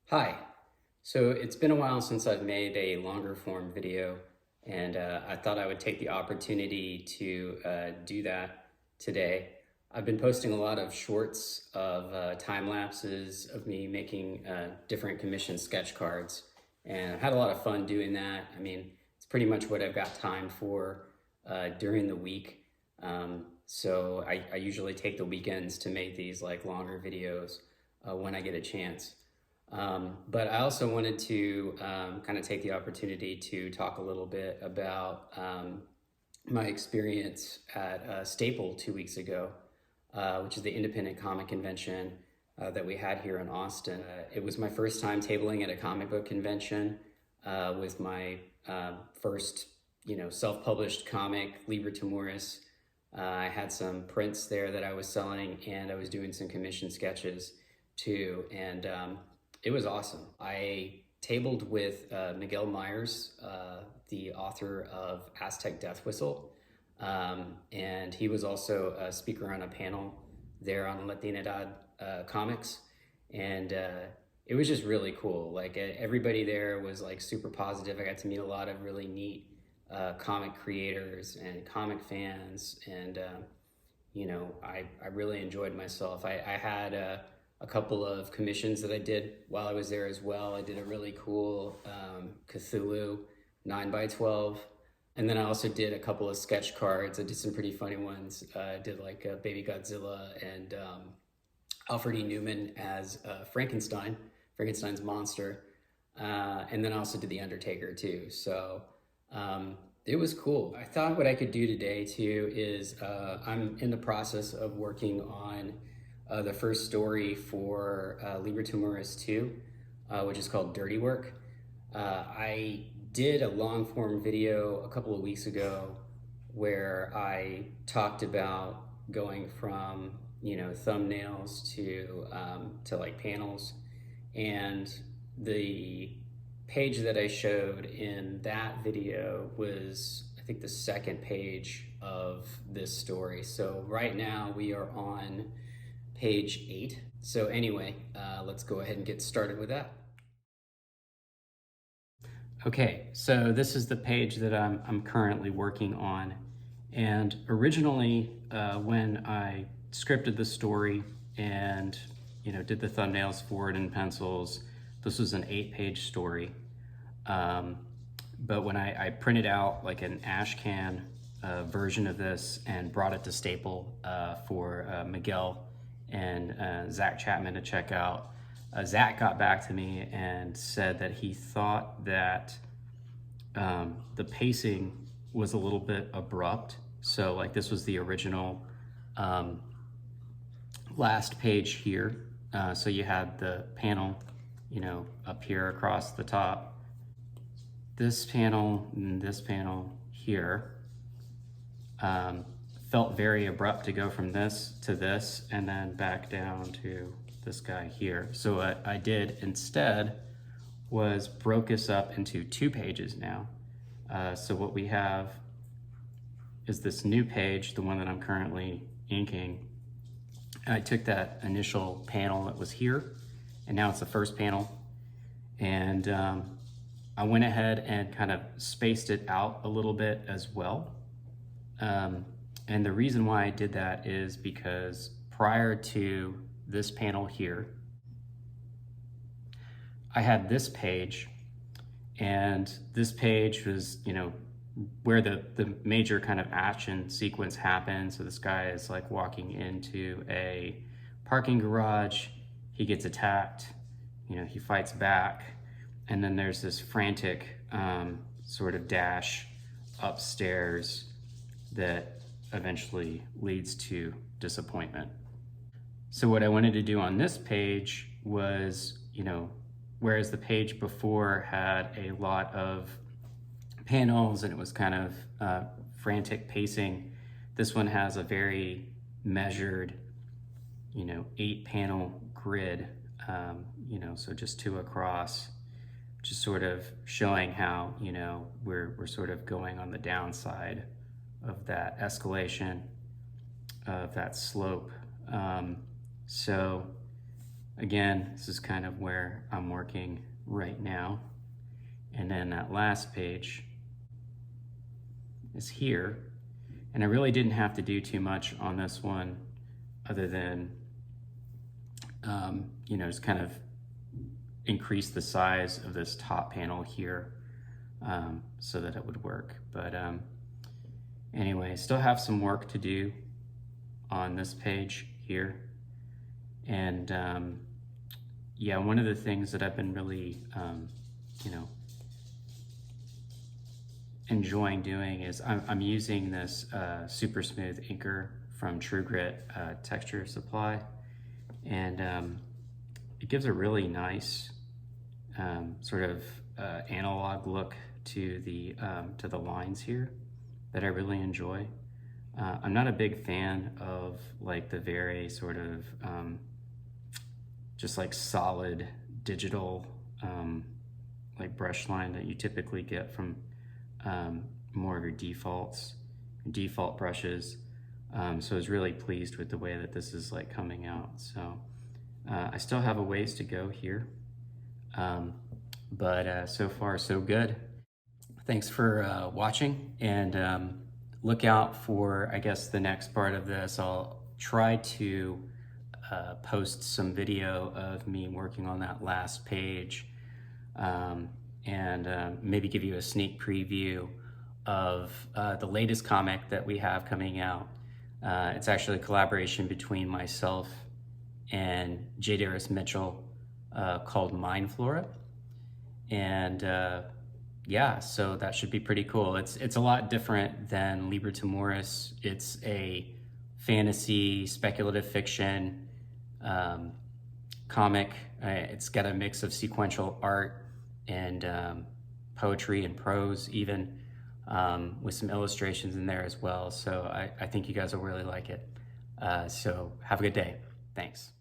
Hi. So it's been a while since I've made a longer form video, and I thought I would take the opportunity to do that today. I've been posting a lot of shorts of time lapses of me making different commission sketch cards, and I've had a lot of fun doing that. I mean, it's pretty much what I've got time for during the week. So I usually take the weekends to make these like longer videos when I get a chance. But I also wanted to kind of take the opportunity to talk a little bit about my experience at Staple 2 weeks ago, which is the independent comic convention that we had here in Austin. It was my first time tabling at a comic book convention with my first, self-published comic, Liber Timoris. I had some prints there that I was selling, and I was doing some commission sketches too. And it was awesome. I tabled with Miguel Myers, the author of Aztec Death Whistle. And he was also a speaker on a panel there on Latinidad Comics. And it was just really cool. Like everybody there was like super positive. I got to meet a lot of really neat comic creators and comic fans. And, I really enjoyed myself. I had a couple of commissions that I did while I was there as well. I did a really cool Cthulhu 9x12. And then I also did a couple of sketch cards. I did some pretty funny ones. I did like Baby Godzilla and Alfred E. Newman as Frankenstein's monster. And then I also did The Undertaker too. So it was cool. I thought what I could do today too is I'm in the process of working on the first story for Liber Timoris 2, which is called Dirty Work. I did a long form video a couple of weeks ago where I talked about going from thumbnails to like panels, and the page that I showed in that video was, I think, the second page of this story. So right now we are on page 8. So anyway, let's go ahead and get started with that. Okay, so this is the page that I'm currently working on. And originally, when I scripted the story and did the thumbnails for it in pencils, this was an 8-page story. But when I printed out like an ash can version of this and brought it to Staple for Miguel and Zach Chapman to check out, Zach got back to me and said that he thought that the pacing was a little bit abrupt. So like this was the original last page here. So you had the panel, up here across the top. This panel and this panel here felt very abrupt to go from this to this and then back down to this guy here. So what I did instead was broke this up into 2 pages now. So what we have is this new page, the one that I'm currently inking. I took that initial panel that was here, and now it's the first panel. And I went ahead and kind of spaced it out a little bit as well. And the reason why I did that is because prior to this panel here, I had this page, and this page was, where the major kind of action sequence happens. So this guy is like walking into a parking garage, he gets attacked, he fights back, and then there's this frantic sort of dash upstairs that eventually leads to disappointment. So what I wanted to do on this page was, whereas the page before had a lot of panels and it was kind of frantic pacing, this one has a very measured, 8-panel grid, so just 2 across, just sort of showing how, we're sort of going on the downside of that escalation, of that slope. So Again, this is kind of where I'm working right now. And then that last page is here. And I really didn't have to do too much on this one other than, you know, just kind of increase the size of this top panel here so that it would work. But anyway, still have some work to do on this page here. And yeah, one of the things that I've been really, you know, enjoying doing is I'm using this super smooth inker from True Grit texture supply, and it gives a really nice sort of analog look to the lines here that I really enjoy. I'm not a big fan of like the very sort of just like solid digital like brush line that you typically get from more of your default brushes. So I was really pleased with the way that this is like coming out. So I still have a ways to go here, but so far so good. Thanks for watching, and look out for, I guess, the next part of this. I'll try to post some video of me working on that last page, and maybe give you a sneak preview of the latest comic that we have coming out. It's actually a collaboration between myself and J.Darris Mitchell called Flora. And yeah, so that should be pretty cool. It's a lot different than Liber Timoris. It's a fantasy, speculative fiction comic. It's got a mix of sequential art and poetry and prose even, with some illustrations in there as well. So I think you guys will really like it. So have a good day. Thanks.